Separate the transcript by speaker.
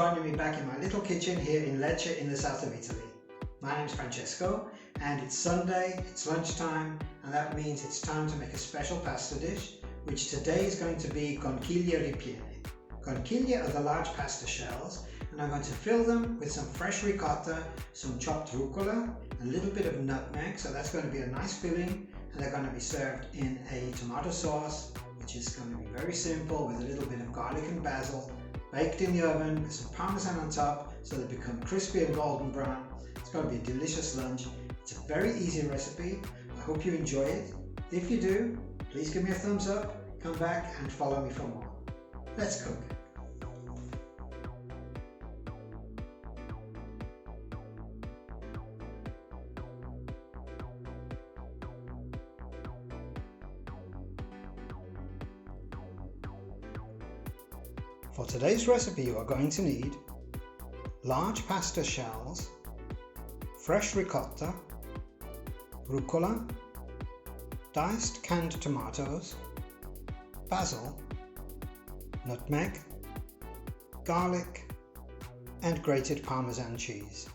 Speaker 1: joining me back in my little kitchen here in Lecce in the south of Italy. My name is Francesco and it's Sunday, it's lunchtime, and that means it's time to make a special pasta dish, which today is going to be conchiglie ripiene. Conchiglie are the large pasta shells, and I'm going to fill them with some fresh ricotta, some chopped rucola, a little bit of nutmeg, so that's going to be a nice filling, and they're going to be served in a tomato sauce, which is going to be very simple with a little bit of garlic and basil, baked in the oven with some parmesan on top so they become crispy and golden brown. It's going to be a delicious lunch. It's a very easy recipe. I hope you enjoy it. If you do, please give me a thumbs up, come back and follow me for more. Let's cook. For today's recipe you are going to need large pasta shells, fresh ricotta, rucola, diced canned tomatoes, basil, nutmeg, garlic, and grated Parmesan cheese.